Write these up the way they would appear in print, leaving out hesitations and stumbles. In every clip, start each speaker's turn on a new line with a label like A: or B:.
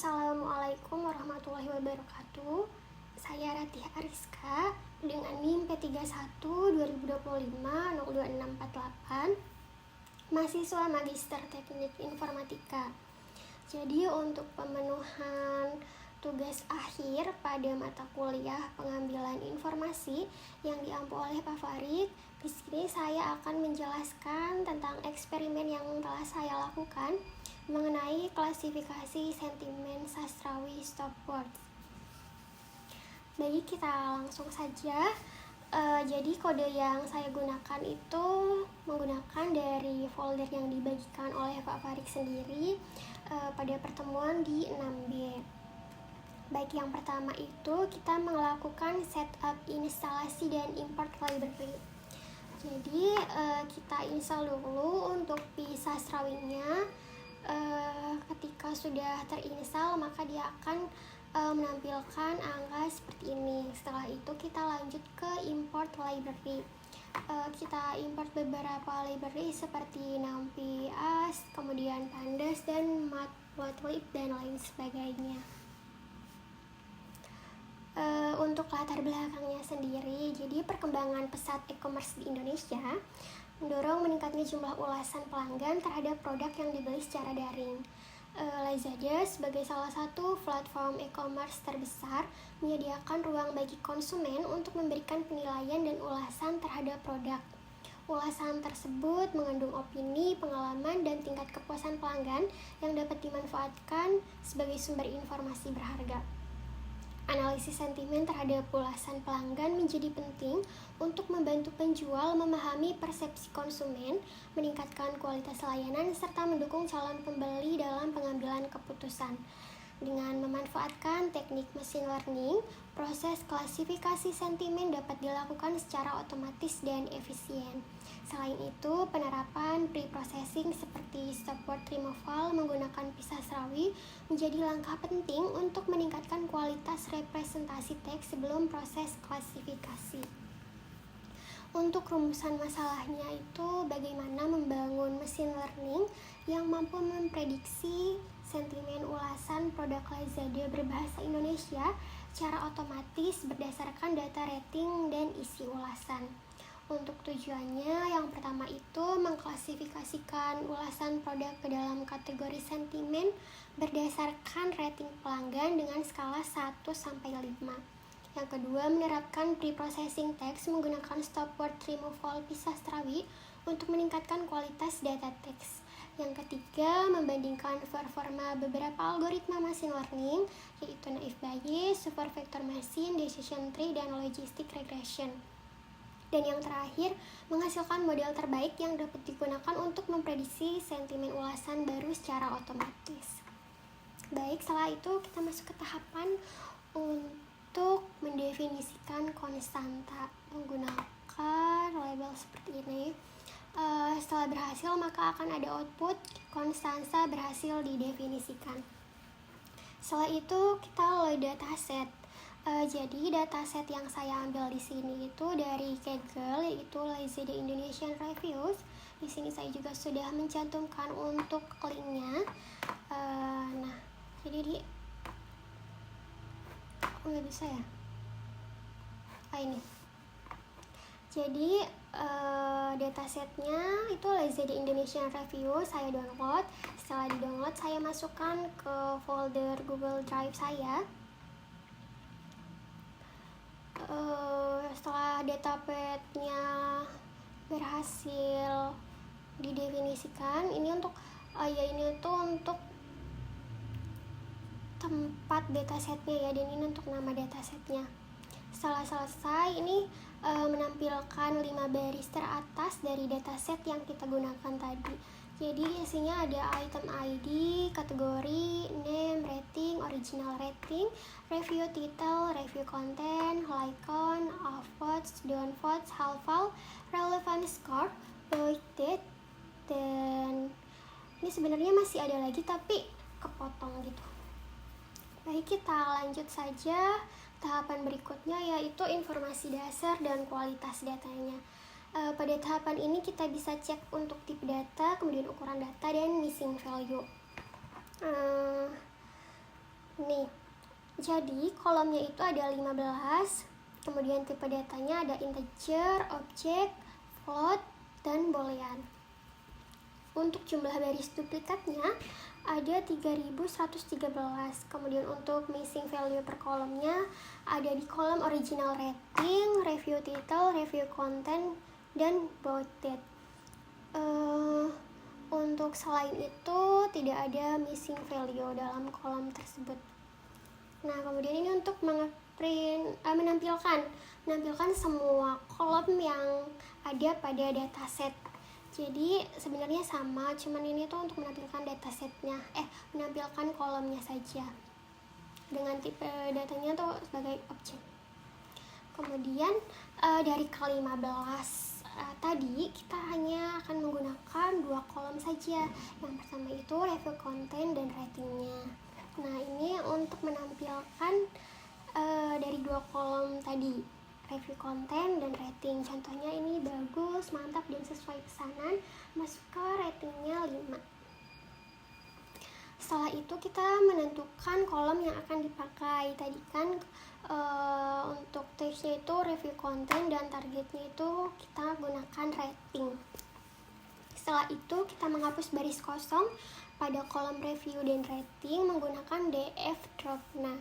A: Assalamualaikum warahmatullahi wabarakatuh. Saya Ratih Ariska dengan NIM P31 2025 02648, mahasiswa Magister Teknik Informatika. Jadi untuk pemenuhan tugas akhir pada mata kuliah pengambilan informasi yang diampu oleh Pak Farid, di sini saya akan menjelaskan tentang eksperimen yang telah saya lakukan mengenai klasifikasi sentimen sastrawi stopwatch. Baik, kita langsung saja. Jadi kode yang saya gunakan itu menggunakan dari folder yang dibagikan oleh Pak Farid sendiri pada pertemuan di 6B. Baik, yang pertama itu kita melakukan setup instalasi dan import library. Jadi kita install dulu untuk Pi sastrawinya. Ketika sudah terinstall maka dia akan menampilkan angka seperti ini. Setelah itu kita lanjut ke import library. Kita import beberapa library seperti NumPy, AS, kemudian Pandas dan Matplotlib dan lain sebagainya. Untuk latar belakangnya sendiri, jadi perkembangan pesat e-commerce di Indonesia mendorong meningkatnya jumlah ulasan pelanggan terhadap produk yang dibeli secara daring. Lazada sebagai salah satu platform e-commerce terbesar menyediakan ruang bagi konsumen untuk memberikan penilaian dan ulasan terhadap produk. Ulasan tersebut mengandung opini, pengalaman, dan tingkat kepuasan pelanggan yang dapat dimanfaatkan sebagai sumber informasi berharga. Analisis sentimen terhadap ulasan pelanggan menjadi penting untuk membantu penjual memahami persepsi konsumen, meningkatkan kualitas layanan, serta mendukung calon pembeli dalam pengambilan keputusan. Dengan memanfaatkan teknik machine learning, proses klasifikasi sentimen dapat dilakukan secara otomatis dan efisien. Selain itu, penerapan pre-processing seperti stopwatch removal menggunakan Pi sastrawi menjadi langkah penting untuk meningkatkan kualitas representasi teks sebelum proses klasifikasi. Untuk rumusan masalahnya itu bagaimana membangun machine learning yang mampu memprediksi sentimen ulasan produk Lazada berbahasa Indonesia secara otomatis berdasarkan data rating dan isi ulasan. Untuk tujuannya, yang pertama itu mengklasifikasikan ulasan produk ke dalam kategori sentimen berdasarkan rating pelanggan dengan skala 1-5. Yang kedua, menerapkan pre-processing teks menggunakan stopwatch removal Pi sastrawi untuk meningkatkan kualitas data teks. Yang ketiga, membandingkan performa beberapa algoritma machine learning, yaitu naive Bayes, super vector machine, decision tree, dan logistic regression. Dan yang terakhir, menghasilkan model terbaik yang dapat digunakan untuk memprediksi sentimen ulasan baru secara otomatis. Baik, setelah itu kita masuk ke tahapan untuk mendefinisikan konstanta menggunakan label seperti ini. Setelah berhasil maka akan ada output konstanta berhasil didefinisikan. Setelah itu kita load dataset. Jadi dataset yang saya ambil di sini itu dari Kaggle, yaitu Lazada Indonesian Reviews. Di sini saya juga sudah mencantumkan untuk linknya. Nah, jadi nggak bisa ya? Ini. Jadi datasetnya itu Lazada Indonesian Review saya download. Setelah di-download saya masukkan ke folder Google Drive saya. Setelah database-nya berhasil didefinisikan, ini untuk ini tuh untuk tempat datasetnya ya, dan ini untuk nama datasetnya. Setelah selesai, ini menampilkan 5 baris teratas dari dataset yang kita gunakan tadi. Jadi isinya ada item ID, kategori, name, rating, original rating, review title, review content, like count, upvotes, downvotes, halval, relevant score, void date, dan ini sebenarnya masih ada lagi tapi kepotong gitu. Baik, kita lanjut saja. Tahapan berikutnya yaitu informasi dasar dan kualitas datanya. Pada tahapan ini kita bisa cek untuk tipe data, kemudian ukuran data, dan missing value. Nih, jadi kolomnya itu ada 15, kemudian tipe datanya ada integer, objek, float, dan boolean. Untuk jumlah baris duplikatnya ada 3113. Kemudian untuk missing value per kolomnya ada di kolom original rating, review title, review content, dan about date. Untuk selain itu tidak ada missing value dalam kolom tersebut. Nah, kemudian ini untuk menampilkan semua kolom yang ada pada dataset. Jadi sebenarnya sama, cuman ini tuh untuk menampilkan datasetnya, menampilkan kolomnya saja dengan tipe datanya tuh sebagai objek. Kemudian dari ke-15 tadi kita hanya akan menggunakan 2 kolom saja. Yang pertama itu review content dan ratingnya. Nah, ini untuk menampilkan dari 2 kolom tadi, review konten dan rating. Contohnya ini bagus, mantap, dan sesuai pesanan, masuk ke ratingnya 5. Setelah itu kita menentukan kolom yang akan dipakai. Tadi kan untuk teksnya itu review konten dan targetnya itu kita gunakan rating. Setelah itu kita menghapus baris kosong pada kolom review dan rating menggunakan df drop. Nah,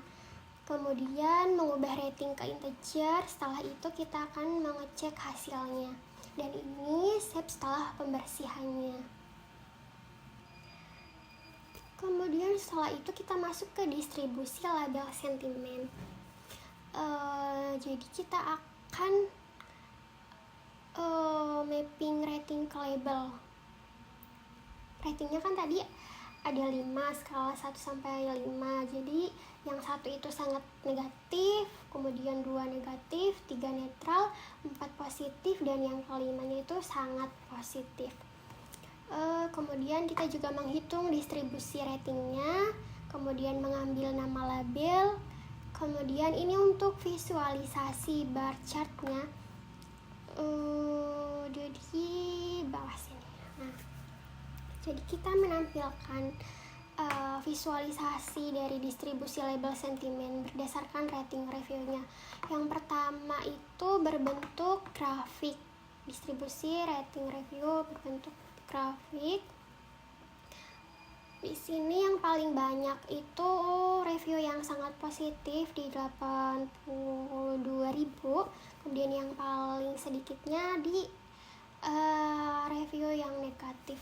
A: kemudian mengubah rating ke integer. Setelah itu kita akan mengecek hasilnya, dan ini save setelah pembersihannya. Kemudian setelah itu kita masuk ke distribusi label sentimen. Jadi kita akan mapping rating ke label. Ratingnya kan tadi ada 5, skala 1 sampai 5. Jadi yang 1 itu sangat negatif, kemudian 2 negatif, 3 netral, 4 positif, dan yang kelimanya itu sangat positif. Kemudian kita juga menghitung distribusi ratingnya, kemudian mengambil nama label. Kemudian ini untuk visualisasi bar chartnya, jadi bawah sini. Nah, jadi kita menampilkan visualisasi dari distribusi label sentimen berdasarkan rating reviewnya. Yang pertama itu berbentuk grafik, distribusi rating review berbentuk grafik. Di sini yang paling banyak itu review yang sangat positif di 82.000, kemudian yang paling sedikitnya di review yang negatif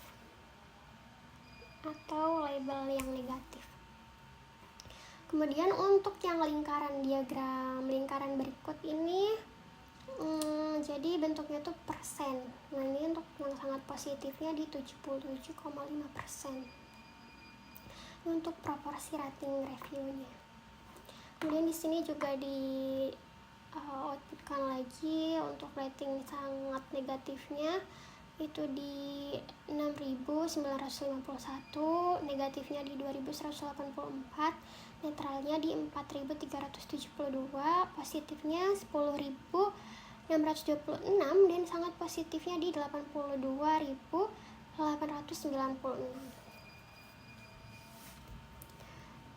A: atau label yang negatif. Kemudian untuk yang diagram lingkaran berikut ini, jadi bentuknya tuh persen. Nah, ini untuk yang sangat positifnya di 77,5%. Untuk proporsi rating reviewnya. Kemudian di sini juga di outputkan lagi untuk rating sangat negatifnya itu di 6.951, negatifnya di 2.184, netralnya di 4.372, positifnya 10.626, dan sangat positifnya di 82.896.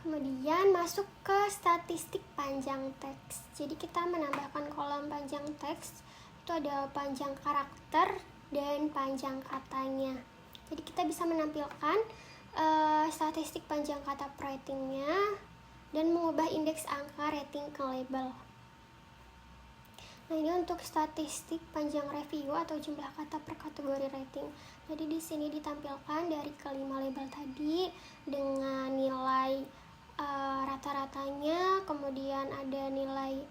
A: Kemudian masuk ke statistik panjang teks. Jadi kita menambahkan kolom panjang teks, itu ada panjang karakter dan panjang katanya. Jadi kita bisa menampilkan statistik panjang kata per ratingnya dan mengubah indeks angka rating ke label. Nah, ini untuk statistik panjang review atau jumlah kata per kategori rating. Jadi di sini ditampilkan dari kelima label tadi dengan nilai rata-ratanya, kemudian ada nilai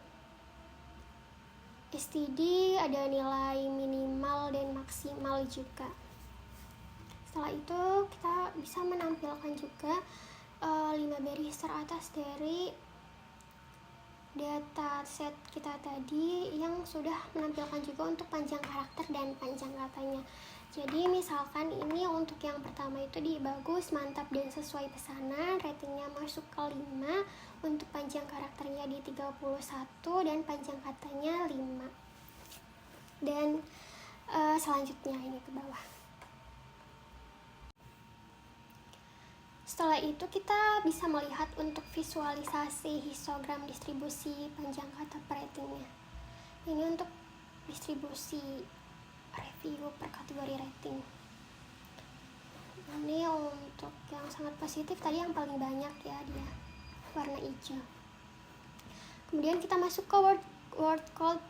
A: STD, ada nilai minimal dan maksimal juga. Setelah itu kita bisa menampilkan juga 5 baris teratas dari data set kita tadi yang sudah menampilkan juga untuk panjang karakter dan panjang katanya. Jadi misalkan ini untuk yang pertama itu di bagus, mantap, dan sesuai pesanan, ratingnya masuk ke 5, untuk panjang karakternya di 31, dan panjang katanya 5. Dan selanjutnya ini ke bawah. setelah itu kita bisa melihat untuk visualisasi histogram distribusi panjang kata per ratingnya. Ini untuk distribusi review per kategori rating. Ini untuk yang sangat positif tadi yang paling banyak ya, dia warna hijau. Kemudian kita masuk ke word cloud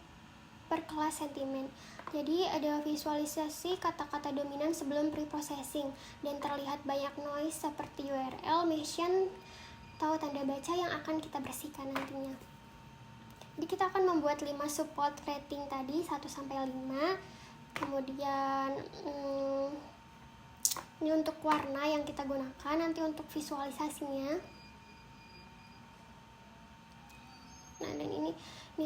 A: per kelas sentimen. Jadi ada visualisasi kata-kata dominan sebelum preprocessing dan terlihat banyak noise seperti URL, mention, atau tanda baca yang akan kita bersihkan nantinya. Jadi kita akan membuat 5 support rating tadi 1 sampai 5. Kemudian ini untuk warna yang kita gunakan nanti untuk visualisasinya. Nah, dan ini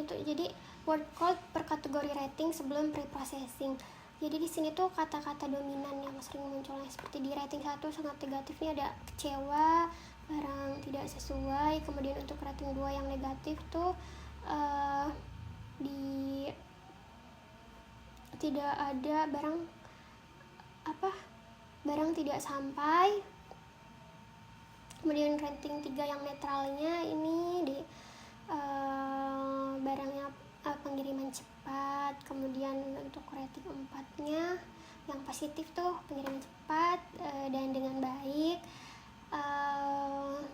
A: tuh jadi word cloud per kategori rating sebelum preprocessing. Jadi di sini tuh kata-kata dominan yang sering munculnya seperti di rating 1 sangat negatifnya ada kecewa, barang tidak sesuai. Kemudian untuk rating 2 yang negatif tuh tidak ada barang tidak sampai. Kemudian rating 3 yang netralnya ini di barangnya pengiriman cepat. Kemudian untuk rating 4-nya yang positif tuh pengiriman cepat dan dengan baik,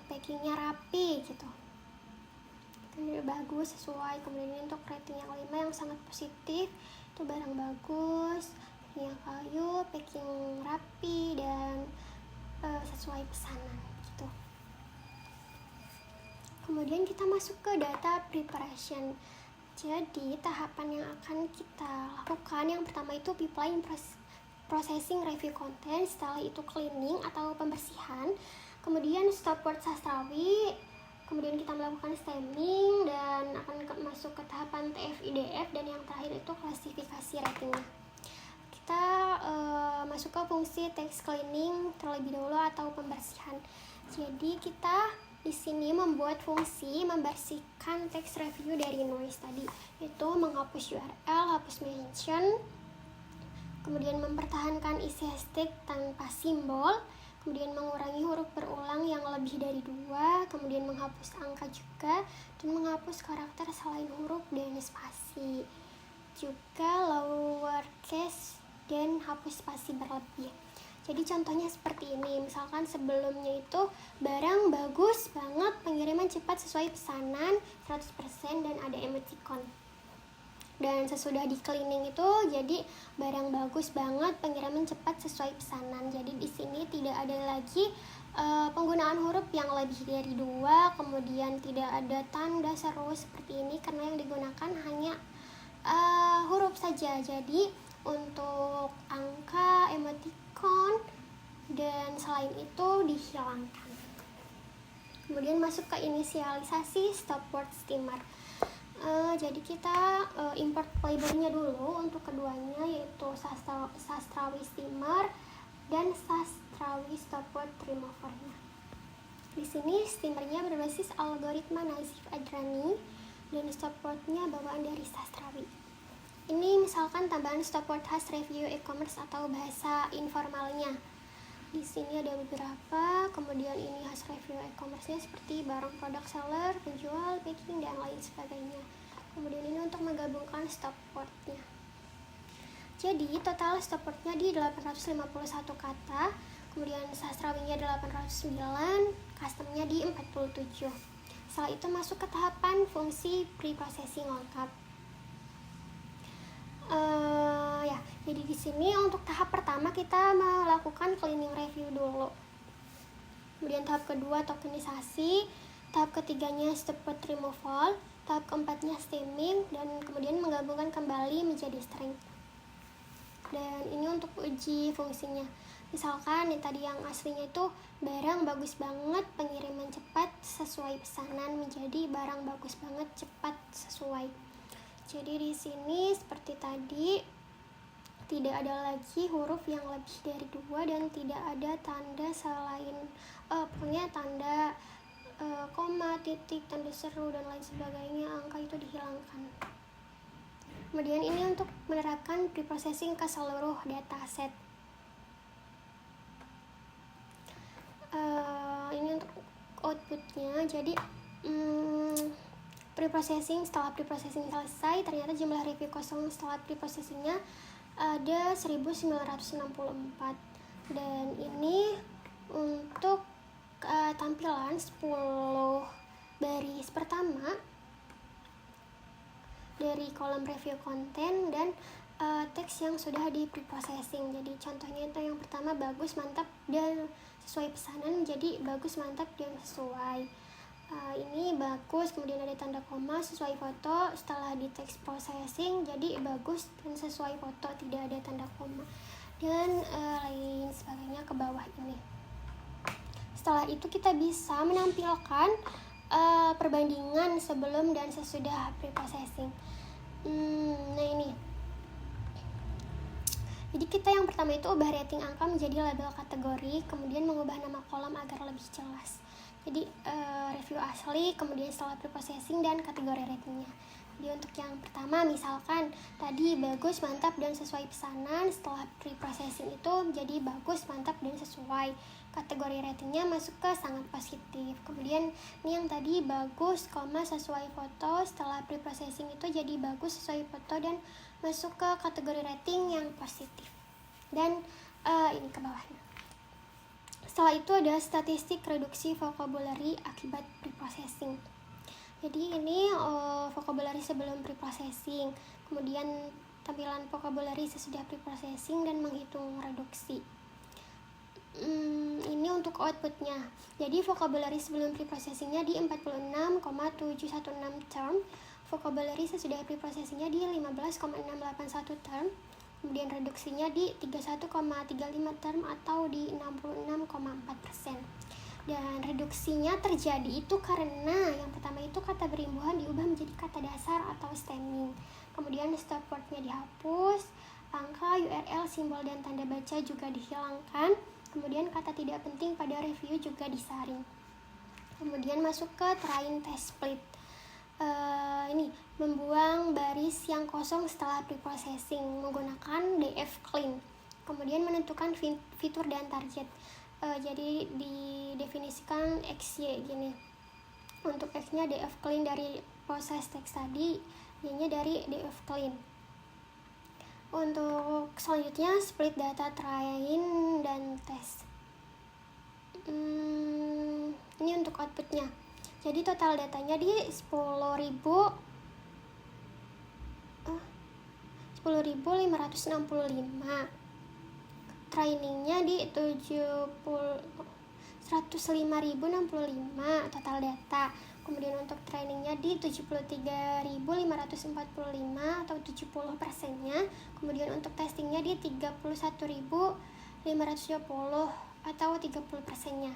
A: packingnya rapi gitu, bagus, sesuai. Kemudian untuk rating yang 5 yang sangat positif itu barang bagus, yang kayu, packing rapi dan sesuai pesanan gitu. Kemudian kita masuk ke data preparation. Jadi tahapan yang akan kita lakukan yang pertama itu pipeline processing review content, setelah itu cleaning atau pembersihan, kemudian stop word sastrawi, kemudian kita melakukan stemming dan akan masuk ke tahapan TF-IDF, dan yang terakhir itu klasifikasi ratingnya. Kita masuk ke fungsi text cleaning terlebih dahulu atau pembersihan. Jadi kita di sini membuat fungsi membersihkan text review dari noise tadi, yaitu menghapus URL, hapus mention, kemudian mempertahankan isi hashtag tanpa simbol, kemudian mengurangi huruf berulang yang lebih dari 2, kemudian menghapus angka juga, dan menghapus karakter selain huruf dan spasi, juga lowercase dan hapus spasi berlebih. Jadi contohnya seperti ini, misalkan sebelumnya itu barang bagus banget, pengiriman cepat sesuai pesanan 100% dan ada emoticon. Dan sesudah di cleaning itu jadi barang bagus banget, pengiriman cepat sesuai pesanan. Jadi di sini tidak ada lagi penggunaan huruf yang lebih dari 2, kemudian tidak ada tanda seru seperti ini karena yang digunakan hanya huruf saja. Jadi untuk angka, emoticon, dan selain itu dihilangkan. Kemudian masuk ke inisialisasi stop word steamer. Jadi kita import playbooknya dulu untuk keduanya, yaitu sastrawi steamer dan sastrawi stop word removernya. Di sini steamernya berbasis algoritma Nazif Adrani dan stop wordnya bawaan dari sastrawi. Ini misalkan tambahan stop word khas review e-commerce atau bahasa informalnya. Di sini ada beberapa, kemudian ini khas review e-commerce-nya seperti barang, produk, seller, penjual, packing, dan lain sebagainya. Kemudian ini untuk menggabungkan stop word-nya. Jadi total stop word-nya di 851 kata, kemudian sastrawinya 809, custom-nya di 47. Setelah itu masuk ke tahapan fungsi pre-processing lengkap. Jadi di sini untuk tahap pertama kita melakukan cleaning review dulu. Kemudian tahap kedua tokenisasi, tahap ketiganya stop word removal, tahap keempatnya stemming, dan kemudian menggabungkan kembali menjadi string. Dan ini untuk uji fungsinya. Misalkan tadi yang aslinya itu barang bagus banget, pengiriman cepat sesuai pesanan, menjadi barang bagus banget, cepat sesuai. Jadi di sini seperti tadi tidak ada lagi huruf yang lebih dari 2 dan tidak ada tanda selain punya tanda koma, titik, tanda seru dan lain sebagainya, angka itu dihilangkan. Kemudian ini untuk menerapkan preprocessing ke seluruh dataset. outputnya, jadi preprocessing, setelah preprocessing selesai, ternyata jumlah review kosong setelah preprocessingnya ada 1964. Dan ini untuk tampilan 10 baris pertama dari kolom review konten dan teks yang sudah di preprocessing. Jadi contohnya itu yang pertama, bagus, mantap, dan sesuai pesanan, jadi bagus, mantap, dan sesuai. Ini bagus, kemudian ada tanda koma, sesuai foto, setelah di text processing jadi bagus dan sesuai foto, tidak ada tanda koma, dan lain sebagainya ke bawah ini. Setelah itu kita bisa menampilkan perbandingan sebelum dan sesudah preprocessing. Nah ini, jadi kita yang pertama itu ubah rating angka menjadi label kategori, kemudian mengubah nama kolom agar lebih jelas. Jadi review asli, kemudian setelah preprocessing dan kategori ratingnya. Jadi untuk yang pertama misalkan tadi bagus, mantap, dan sesuai pesanan, setelah preprocessing itu jadi bagus, mantap, dan sesuai. Kategori ratingnya masuk ke sangat positif. Kemudian ini yang tadi bagus, sesuai foto, setelah preprocessing itu jadi bagus, sesuai foto, dan masuk ke kategori rating yang positif. Dan ini ke bawahnya. Setelah itu ada statistik reduksi vocabulary akibat preprocessing. Jadi ini vocabulary sebelum preprocessing, kemudian tampilan vocabulary sesudah preprocessing, dan menghitung reduksi. Ini untuk outputnya. Jadi vocabulary sebelum preprocessingnya di 46,716 term, vocabulary sesudah preprocessingnya di 15,681 term, kemudian reduksinya di 31,35 term atau di 66,4%. Dan reduksinya terjadi itu karena yang pertama itu kata berimbuhan diubah menjadi kata dasar atau stemming, kemudian stop word-nya dihapus, angka, URL, simbol, dan tanda baca juga dihilangkan, kemudian kata tidak penting pada review juga disaring. Kemudian masuk ke train test split. Ini membuang baris yang kosong setelah preprocessing menggunakan df clean, kemudian menentukan fitur dan target. Jadi didefinisikan XY gini. Untuk X-nya df clean dari proses teks tadi, Y-nya dari df clean. Untuk selanjutnya split data train dan test. Ini untuk outputnya. Jadi total datanya di 10.565. Trainingnya di 105.065 total data. Kemudian untuk trainingnya di 73.545 atau 70%-nya. Kemudian untuk testingnya di 31.520 atau 30%-nya.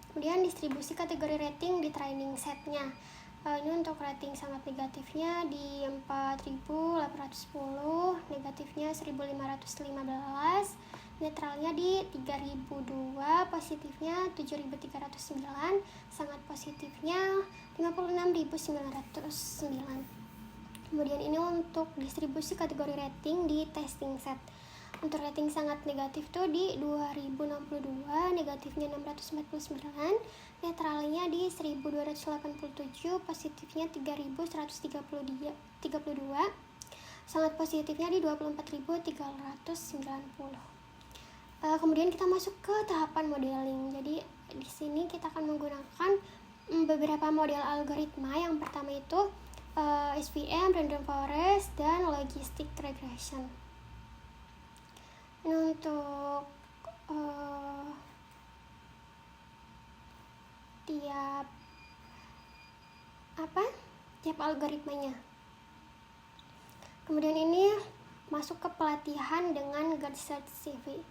A: Kemudian distribusi kategori rating di training setnya. Ini untuk rating sangat negatifnya di 4.810, negatifnya 1.515, netralnya di 3.002, positifnya 7.309, sangat positifnya 56.909. Kemudian ini untuk distribusi kategori rating di testing set. Untuk rating sangat negatif tuh di 2062, negatifnya 649, netralnya di 1287, positifnya 3132, sangat positifnya di 24.390. Kemudian kita masuk ke tahapan modeling. Jadi di sini kita akan menggunakan beberapa model algoritma. Yang pertama itu SVM, random forest, dan logistic regression. Ini untuk tiap algoritmanya. Kemudian ini masuk ke pelatihan dengan GERD Search CV.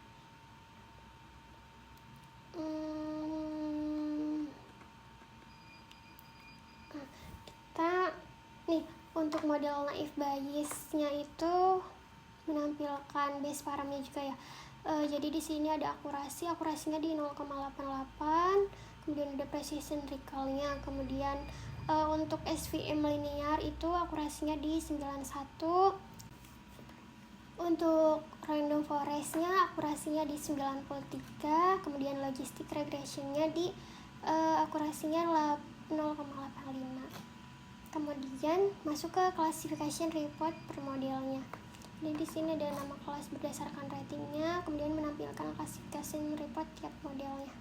A: Kita nih untuk model naive Bayes-nya itu menampilkan base paramnya juga ya. Jadi di sini ada akurasinya di 0,88, kemudian ada precision recall-nya, kemudian untuk SVM linear itu akurasinya di 91, untuk random forest-nya akurasinya di 93, kemudian logistic regression-nya di akurasinya 0,85. Kemudian masuk ke classification report per modelnya. Jadi di sini ada nama kelas berdasarkan ratingnya, kemudian menampilkan classification report tiap modelnya.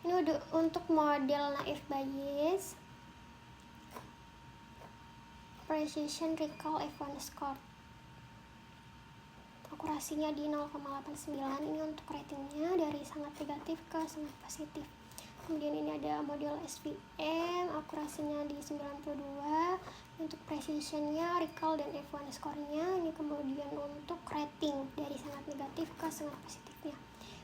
A: Ini udah untuk model naive Bayes, precision recall F1 score. Akurasinya di 0,89. Ini untuk ratingnya dari sangat negatif ke sangat positif. Kemudian ini ada model SVM, akurasinya di 92. Untuk precisionnya, recall dan F1 score-nya. Ini kemudian untuk rating dari sangat negatif ke sangat positifnya.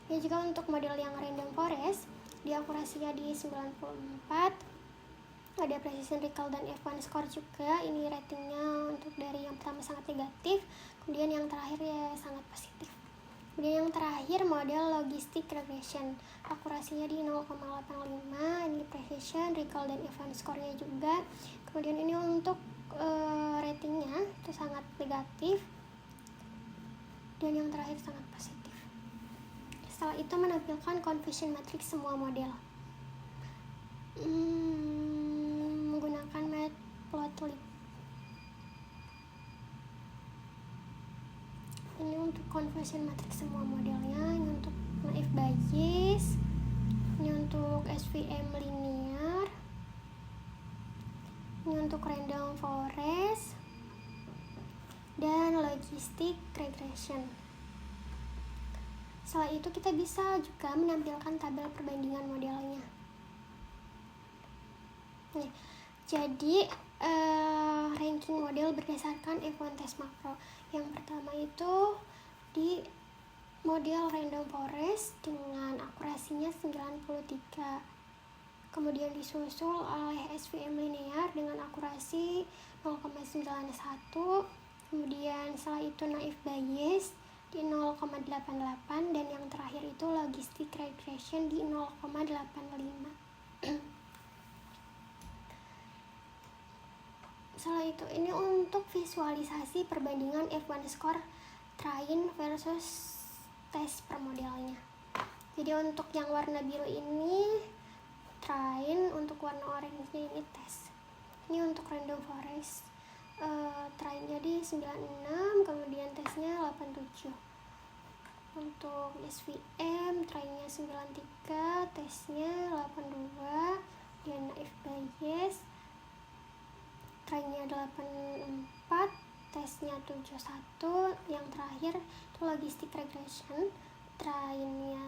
A: Ini juga untuk model yang random forest, di akurasinya di 94. Ada precision recall dan F1 score juga. Ini ratingnya untuk dari yang pertama sangat negatif, kemudian yang terakhir ya sangat positif. Kemudian yang terakhir model logistic regression, akurasinya di 0,85. Ini precision recall dan F1 score-nya juga. Kemudian ini untuk ratingnya itu sangat negatif, dan yang terakhir sangat positif. Setelah itu menampilkan confusion matrix semua model menggunakan matplotlib. Ini untuk confusion matrix semua modelnya. Ini untuk naive Bayes, ini untuk SVM linear, ini untuk random forest, dan logistic regression. Setelah itu kita bisa juga menampilkan tabel perbandingan modelnya. Nih, jadi ranking model berdasarkan F1 test makro. Yang pertama itu di model random forest dengan akurasinya 93. Kemudian disusul oleh SVM linear dengan akurasi 0,91. Kemudian setelah itu naive Bayes di 0,88, dan yang terakhir itu logistic regression di 0,85. Setelah itu ini untuk visualisasi perbandingan F1 score train versus tes per modelnya. Jadi untuk yang warna biru ini train, untuk warna oranye ini tes. Ini untuk random forest, trainnya di 96, kemudian tesnya 87. Untuk SVM trainnya 93, tesnya 82. Dan naive Bayes trainnya 84, tesnya 71. Yang terakhir itu logistic regression, trainnya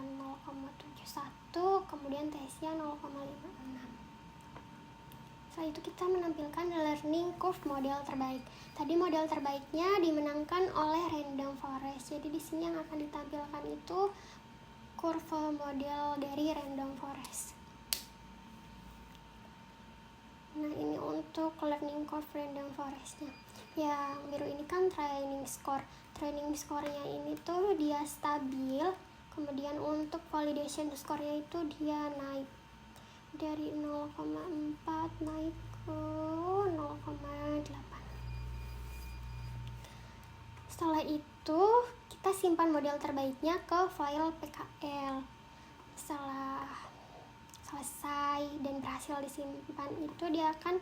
A: 0,71, kemudian tesnya 0,56. Setelah itu kita menampilkan learning curve model terbaik. Tadi model terbaiknya dimenangkan oleh random forest. Jadi di sini yang akan ditampilkan itu kurva model dari random forest. Nah, ini untuk learning curve random forestnya. Yang biru ini kan training score. Training score-nya ini tuh dia stabil. Kemudian untuk validation score-nya itu dia naik dari 0,4 naik ke 0,8. Setelah itu kita simpan model terbaiknya ke file PKL. Setelah selesai dan berhasil disimpan itu dia akan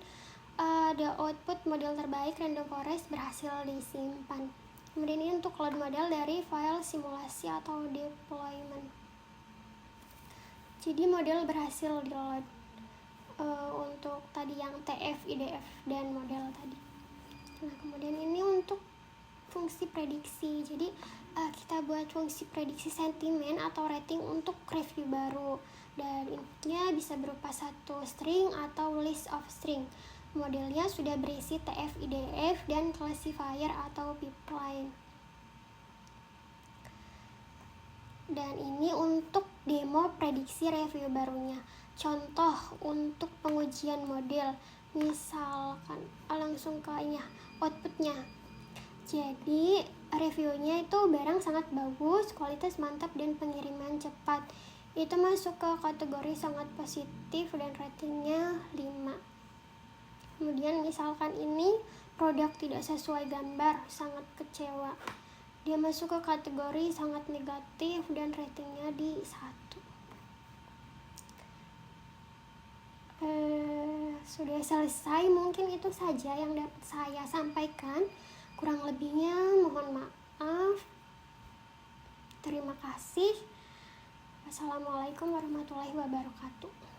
A: ada output model terbaik random forest berhasil disimpan. Kemudian ini untuk load model dari file simulasi atau deployment. Jadi model berhasil di load untuk tadi yang TF, IDF, dan model tadi. Nah, kemudian ini untuk fungsi prediksi. Jadi kita buat fungsi prediksi sentimen atau rating untuk review baru, dan inputnya bisa berupa satu string atau list of string. Modelnya sudah berisi TF, IDF, dan classifier atau pipeline. Dan ini untuk demo prediksi review barunya. Contoh untuk pengujian model, misalkan langsung ke outputnya. Jadi reviewnya itu barang sangat bagus, kualitas mantap, dan pengiriman cepat. Itu masuk ke kategori sangat positif dan ratingnya 5. Kemudian misalkan ini produk tidak sesuai gambar, sangat kecewa. Dia masuk ke kategori sangat negatif dan ratingnya di 1. Sudah selesai, mungkin itu saja yang dapat saya sampaikan. Kurang lebihnya mohon maaf. Terima kasih. Wassalamualaikum warahmatullahi wabarakatuh.